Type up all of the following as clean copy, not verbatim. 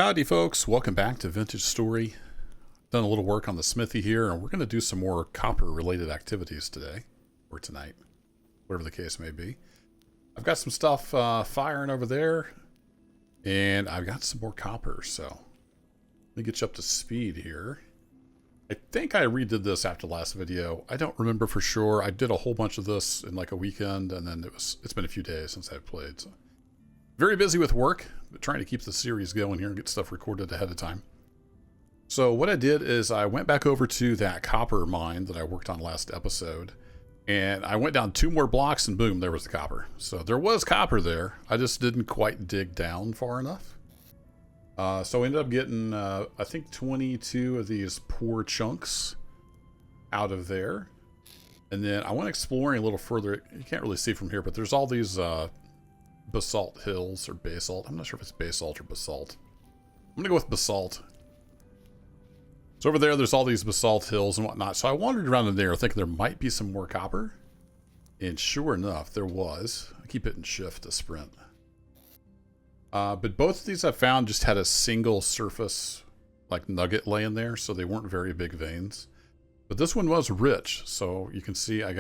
Howdy folks, welcome back to Vintage Story. Done a little work on the smithy here, and we're going to do some more copper related activities today, or tonight, whatever the case may be. I've got some stuff firing over there, and I've got some more copper, so let me get you up to speed here. I think I redid this after the last video. I don't remember for sure. I did a whole bunch of this in like a weekend, and then it's been a few days since I've played, so very busy with work, but trying to keep the series going here and get stuff recorded ahead of time. So what I did is I went back over to that copper mine that I worked on last episode, and I went down 2 more blocks and boom, there was the copper. So there was copper there. I just didn't quite dig down far enough. So I ended up getting, I think 22 of these poor chunks out of there. And then I went exploring a little further. You can't really see from here, but there's all these basalt hills, or basalt. I'm not sure if it's basalt or basalt. I'm gonna go with basalt. So over there's all these basalt hills and whatnot. So I wandered around in there thinking there might be some more copper. And sure enough, there was. I keep hitting shift to sprint. But both of these I found just had a single surface, like nugget laying there. So they weren't very big veins. But this one was rich. So you can see I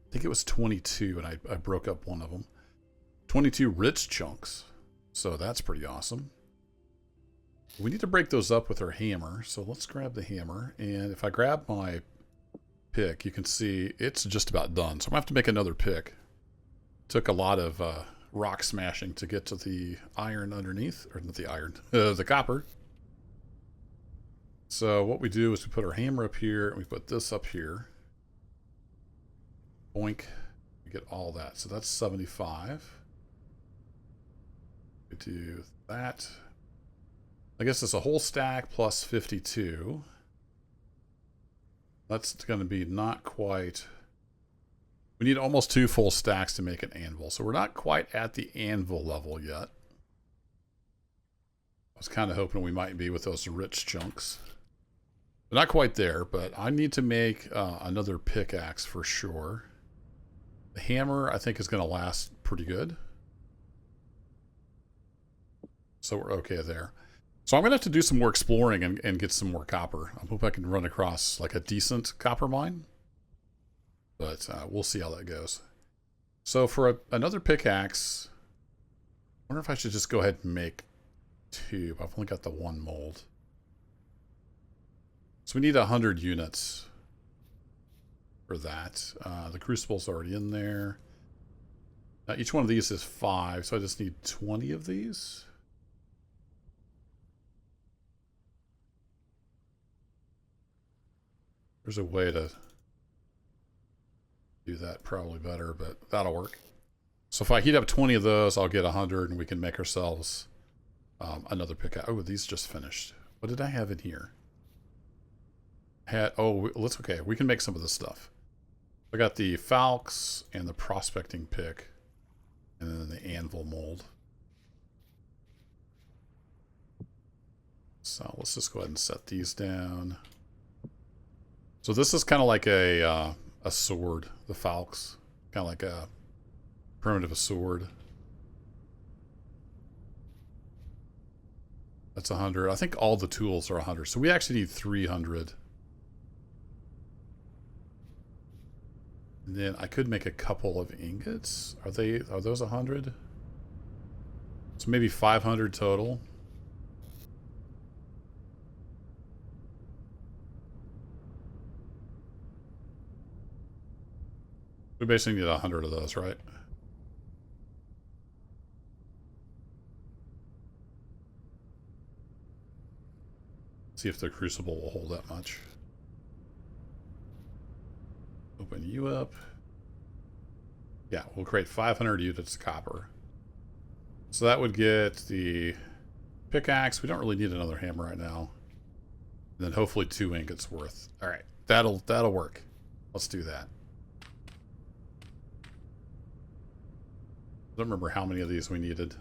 think it was 22, and I broke up one of them. 22 rich chunks. So that's pretty awesome. We need to break those up with our hammer. So let's grab the hammer. And if I grab my pick, you can see it's just about done. So I'm going to have to make another pick. Took a lot of rock smashing to get to the iron underneath. Or not the iron. The copper. So what we do is we put our hammer up here. And we put this up here. Boink. We get all that. So that's 75. We do that. I guess it's a whole stack plus 52. That's going to be not quite... We need almost 2 full stacks to make an anvil. So we're not quite at the anvil level yet. I was kind of hoping we might be with those rich chunks. But not quite there, but I need to make another pickaxe for sure. The hammer, I think, is going to last pretty good. So we're okay there. So I'm going to have to do some more exploring and get some more copper. I hope I can run across like a decent copper mine. But we'll see how that goes. So for another pickaxe, I wonder if I should just go ahead and make 2. I've only got the 1 mold. So we need 100 units for that. The crucible's already in there. Now each one of these is 5, so I just need 20 of these. There's a way to do that probably better, but that'll work. So if I heat up 20 of those, I'll get 100 and we can make ourselves another pickaxe. Oh, these just finished. What did I have in here? Let's okay. We can make some of this stuff. I got the falx and the prospecting pick, and then the anvil mold. So let's just go ahead and set these down. So this is kind of like a sword, the falx. Kind of like a primitive sword. That's 100. I think all the tools are 100. So we actually need 300. And then I could make a couple of ingots. Are those 100? So maybe 500 total. We basically need 100 of those, right? See if the crucible will hold that much. Open you up. Yeah, we'll create 500 units of copper. So that would get the pickaxe. We don't really need another hammer right now. And then hopefully 2 ingots worth. All right, that'll work. Let's do that. I don't remember how many of these we needed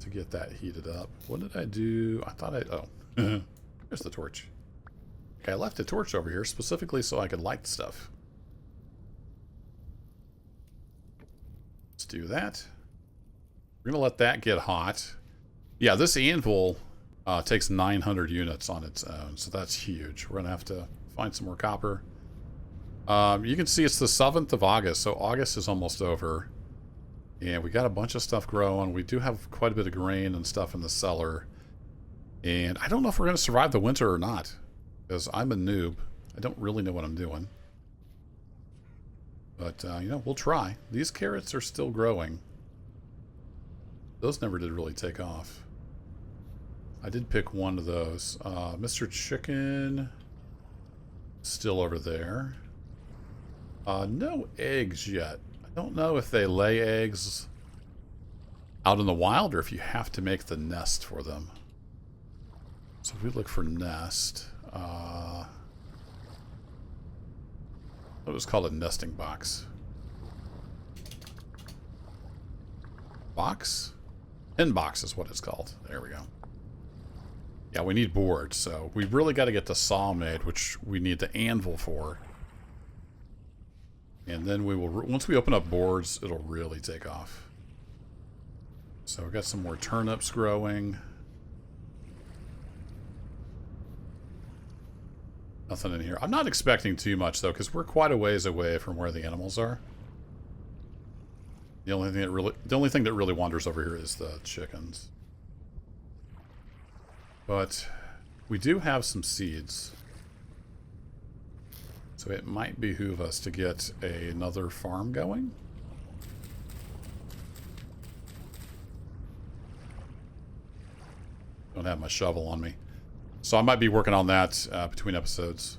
to get that heated up. What did I do? I thought oh, there's the torch. Okay, I left a torch over here specifically so I could light stuff. Let's do that. We're going to let that get hot. Yeah, this anvil takes 900 units on its own, so that's huge. We're going to have to find some more copper. You can see it's the 7th of August, so August is almost over. And we got a bunch of stuff growing. We do have quite a bit of grain and stuff in the cellar. And I don't know if we're going to survive the winter or not, because I'm a noob. I don't really know what I'm doing. But, you know, we'll try. These carrots are still growing. Those never did really take off. I did pick one of those. Mr. Chicken, still over there. No eggs yet. I don't know if they lay eggs out in the wild or if you have to make the nest for them. So if we look for nest, it was called a nesting box. Box? Hen box is what it's called. There we go. Yeah, we need boards, so we really got to get the saw made, which we need the anvil for. And then we will, once we open up boards, it'll really take off. So we got some more turnips growing. Nothing in here. I'm not expecting too much, though, because we're quite a ways away from where the animals are. The only thing that really wanders over here is the chickens. But we do have some seeds. So it might behoove us to get another farm going. Don't have my shovel on me. So I might be working on that between episodes.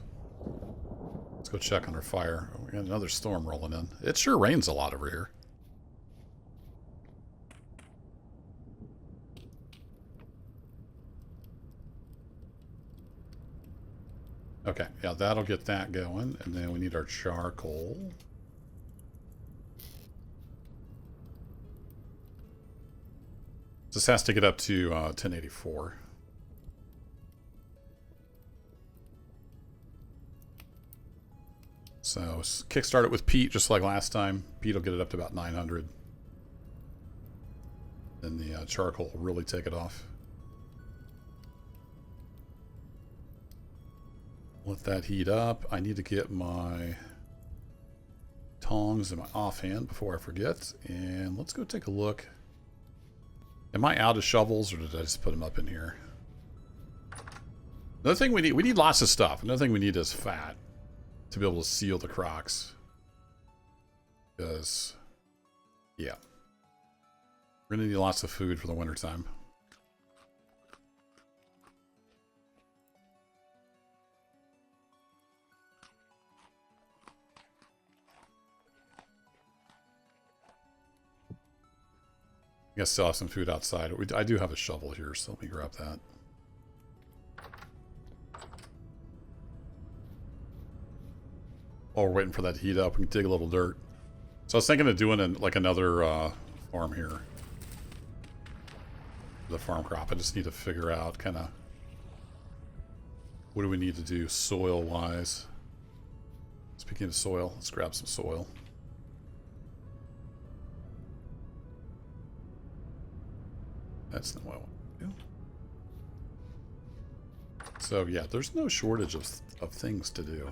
Let's go check on our fire. Oh, we got another storm rolling in. It sure rains a lot over here. Okay, yeah, that'll get that going. And then we need our charcoal. This has to get up to 1084. So kickstart it with peat just like last time. Peat will get it up to about 900. Then the charcoal will really take it off. Let that heat up. I need to get my tongs and my offhand before I forget. And let's go take a look. Am I out of shovels or did I just put them up in here? Another thing we need lots of stuff. Another thing we need is fat to be able to seal the crocks. Because, yeah. We're going to need lots of food for the wintertime. I guess still have some food outside. I do have a shovel here, so let me grab that. While we're waiting for that to heat up, we can dig a little dirt. So I was thinking of doing like another farm here. The farm crop. I just need to figure out kind of what do we need to do soil-wise. Speaking of soil, let's grab some soil. That's not what I want to do. So yeah, there's no shortage of things to do.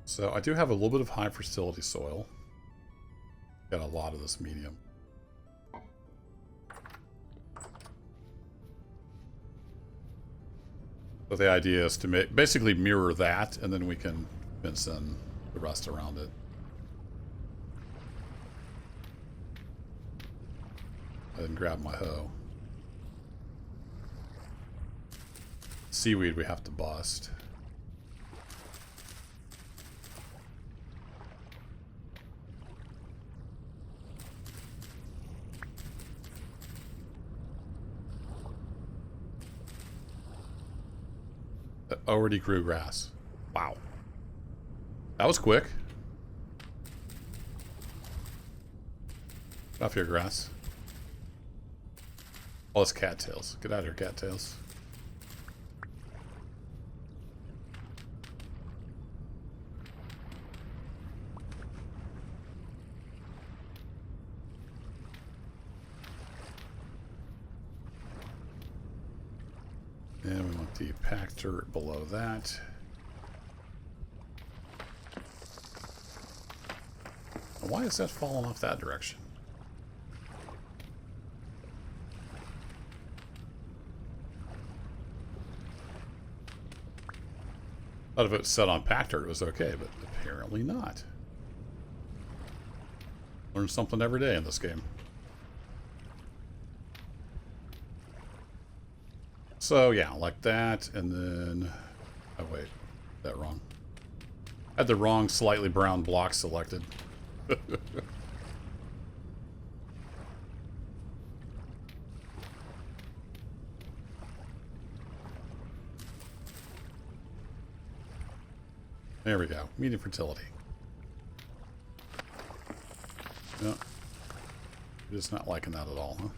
So I do have a little bit of high fertility soil. Got a lot of this medium. So the idea is to basically mirror that, and then we can fence in the rest around it. I didn't grab my hoe. Seaweed we have to bust. That already grew grass. Wow. That was quick. Get off your grass. Oh, it's cattails. Get out of here, cattails. And we want the packed dirt below that. Why is that falling off that direction? Thought if it was set on packed dirt, it was okay, but apparently not. Learn something every day in this game. So yeah, like that, and then... Oh wait, that wrong. I had the wrong slightly brown block selected. There we go. Medium fertility. No. Just not liking that at all, huh?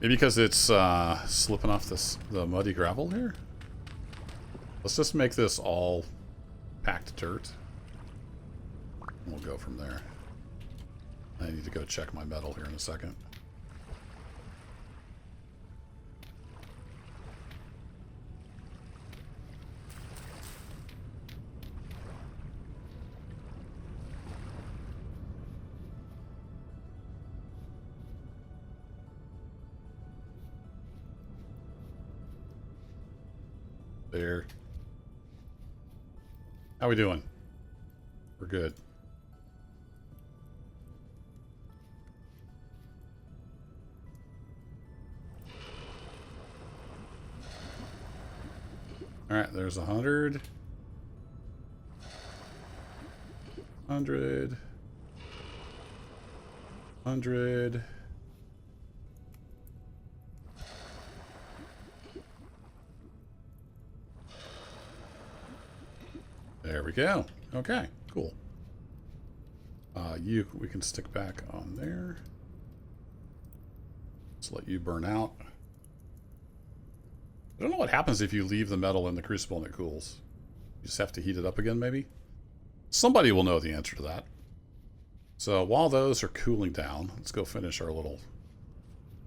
Maybe because it's slipping off the muddy gravel here? Let's just make this all packed dirt. We'll go from there. I need to go check my metal here in a second. There. How we doing? We're good. All right, there's 100. 100. 100. There we go. Okay, cool. We can stick back on there. Let's let you burn out. I don't know what happens if you leave the metal in the crucible and it cools. You just have to heat it up again, maybe? Somebody will know the answer to that. So while those are cooling down, let's go finish our little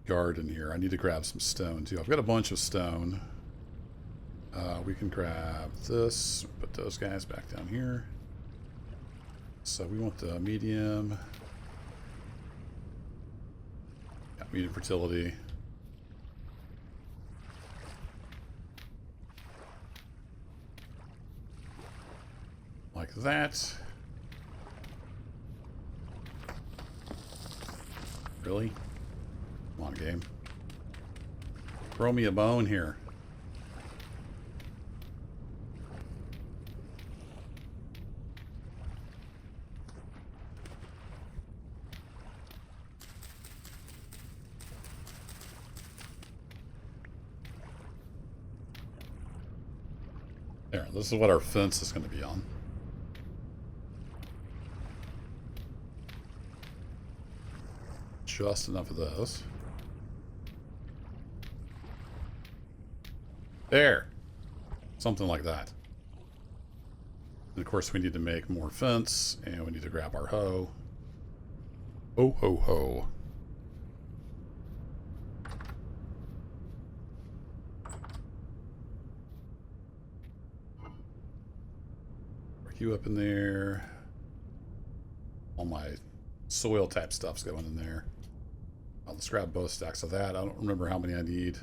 garden here. I need to grab some stone, too. I've got a bunch of stone. We can grab this, put those guys back down here. So we want the medium. Yeah, medium fertility. Like that. Really? Come on, game. Throw me a bone here. There, this is what our fence is going to be on. Just enough of those. There. Something like that. And of course we need to make more fence, and we need to grab our hoe. Ho ho ho. You up in there. All my soil type stuff's going in there. Let's grab both stacks of that. I don't remember how many I need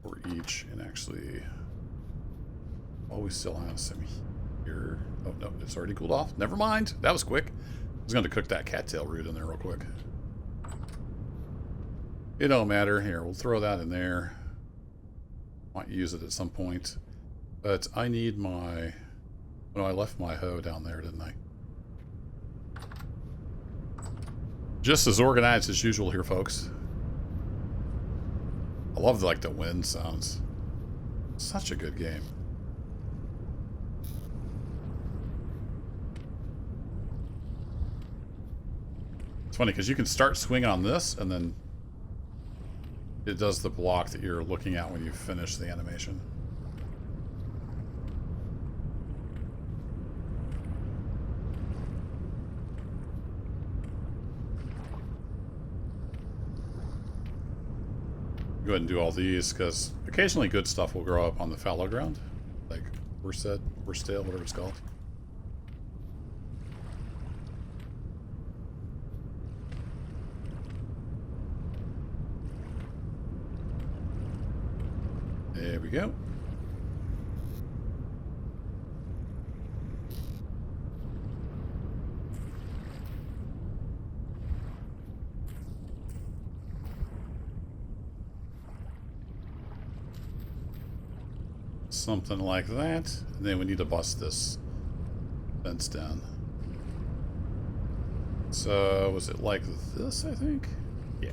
for each. And actually, we still have some here. Oh no, it's already cooled off. Never mind. That was quick. I was going to cook that cattail root in there real quick. It don't matter. Here, we'll throw that in there. Might use it at some point. But I need my... Oh, I left my hoe down there, didn't I? Just as organized as usual here, folks. I love, like, the wind sounds. Such a good game. It's funny, because you can start swinging on this, and then it does the block that you're looking at when you finish the animation. Go ahead and do all these, because occasionally good stuff will grow up on the fallow ground. Like Worsted, whatever it's called. There we go. Something like that. And then we need to bust this fence down. So, was it like this, I think? Yeah.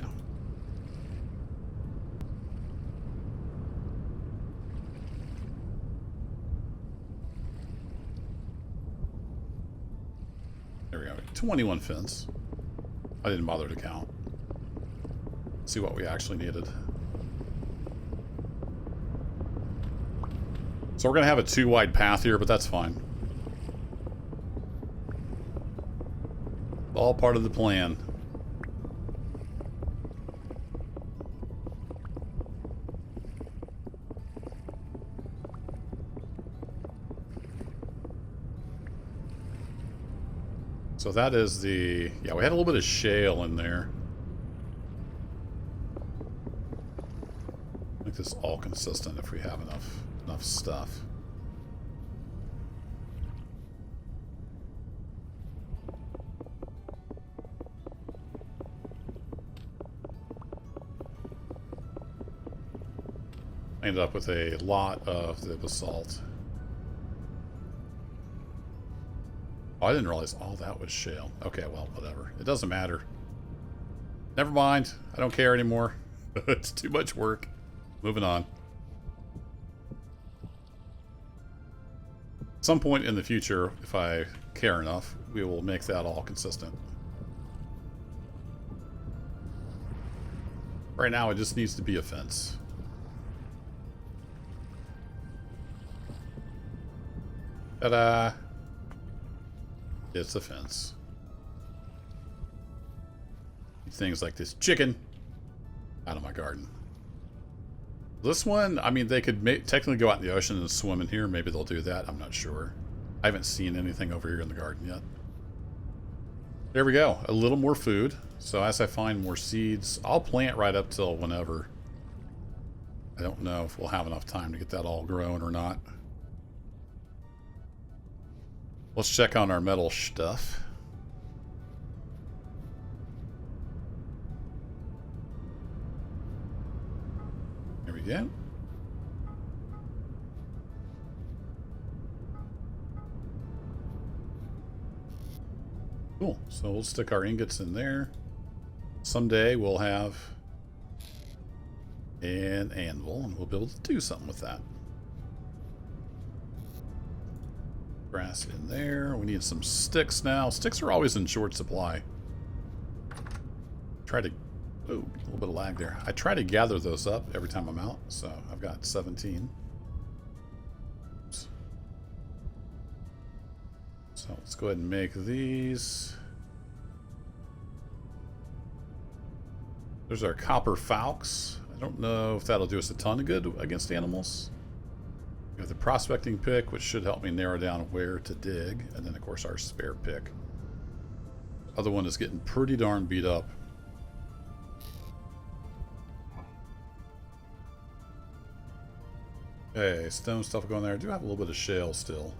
There we go. 21 fence. I didn't bother to count. See what we actually needed. So we're going to have a too wide path here, but that's fine. All part of the plan. So that is the... Yeah, we had a little bit of shale in there. Make this all consistent if we have enough stuff. I ended up with a lot of the basalt. Oh, I didn't realize all that was shale. Okay, well, whatever. It doesn't matter. Never mind. I don't care anymore. It's too much work. Moving on. At some point in the future, if I care enough, we will make that all consistent. Right now, it just needs to be a fence. Ta-da! It's a fence. Things like this chicken out of my garden. This one, I mean, they could technically go out in the ocean and swim in here. Maybe they'll do that. I'm not sure. I haven't seen anything over here in the garden yet. There we go. A little more food. So as I find more seeds, I'll plant right up till whenever. I don't know if we'll have enough time to get that all grown or not. Let's check on our metal stuff. There we go. Cool. So we'll stick our ingots in there. Someday we'll have an anvil and we'll be able to do something with that. Grass in there. We need some sticks now. Sticks are always in short supply. Try to... Oh, a little bit of lag there. I try to gather those up every time I'm out, so I've got 17. Oops. So let's go ahead and make these. There's our copper falx. I don't know if that'll do us a ton of good against animals. We have the prospecting pick, which should help me narrow down where to dig. And then, of course, our spare pick. Other one is getting pretty darn beat up. Okay, stone stuff going there. I do have a little bit of shale still.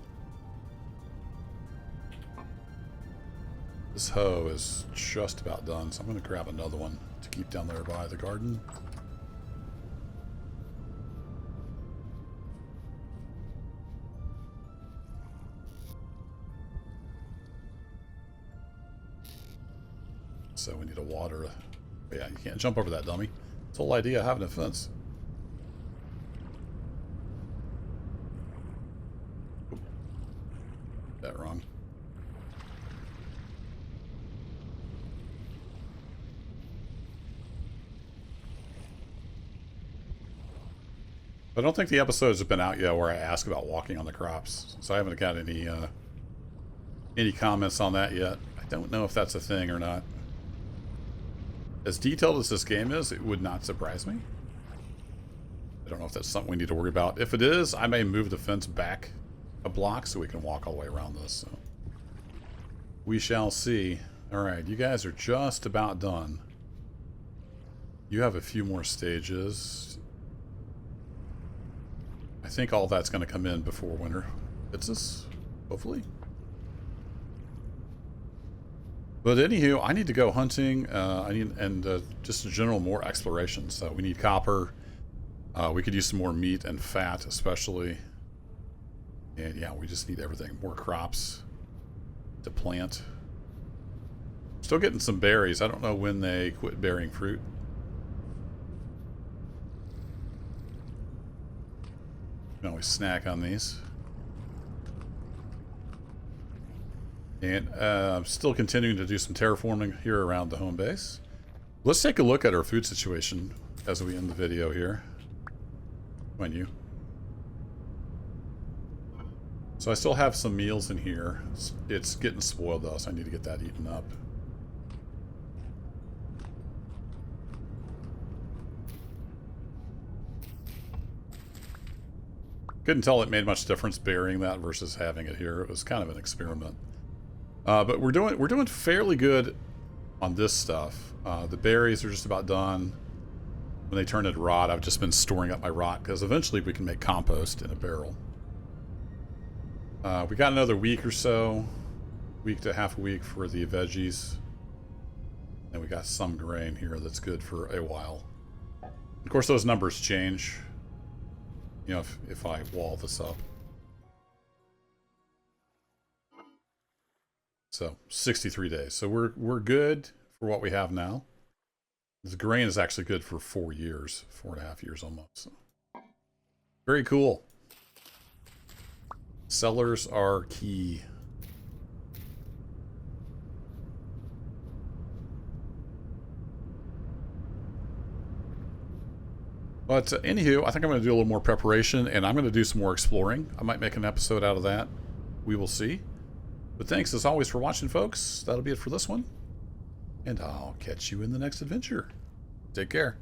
This hoe is just about done, so I'm going to grab another one to keep down there by the garden. So we need to water. Yeah, you can't jump over that, dummy. It's the whole idea of having a fence. Oop. That wrong. I don't think the episodes have been out yet where I ask about walking on the crops, so I haven't got any comments on that yet. I don't know if that's a thing or not. As detailed as this game is, it would not surprise me. I don't know if that's something we need to worry about. If it is, I may move the fence back a block so we can walk all the way around this. So we shall see. All right, you guys are just about done. You have a few more stages. I think all that's going to come in before winter hits us, hopefully. But anywho, I need to go hunting. Just in general, more exploration. So we need copper. We could use some more meat and fat, especially. And yeah, we just need everything. More crops to plant. Still getting some berries. I don't know when they quit bearing fruit. You can always snack on these. And I'm still continuing to do some terraforming here around the home base. Let's take a look at our food situation as we end the video here. Come on, you. So I still have some meals in here. It's getting spoiled though, so I need to get that eaten up. Couldn't tell it made much difference burying that versus having it here. It was kind of an experiment. But we're doing fairly good on this stuff. The berries are just about done. When they turn into rot, I've just been storing up my rot because eventually we can make compost in a barrel. We got another week or so, week to half a week for the veggies. And we got some grain here that's good for a while. Of course, those numbers change. You know, if I wall this up. So 63 days. So we're good for what we have now. This grain is actually good for 4 years, 4.5 years almost. So. Very cool. Cellars are key. But anywho, I think I'm going to do a little more preparation, and I'm going to do some more exploring. I might make an episode out of that. We will see. But thanks, as always, for watching, folks. That'll be it for this one. And I'll catch you in the next adventure. Take care.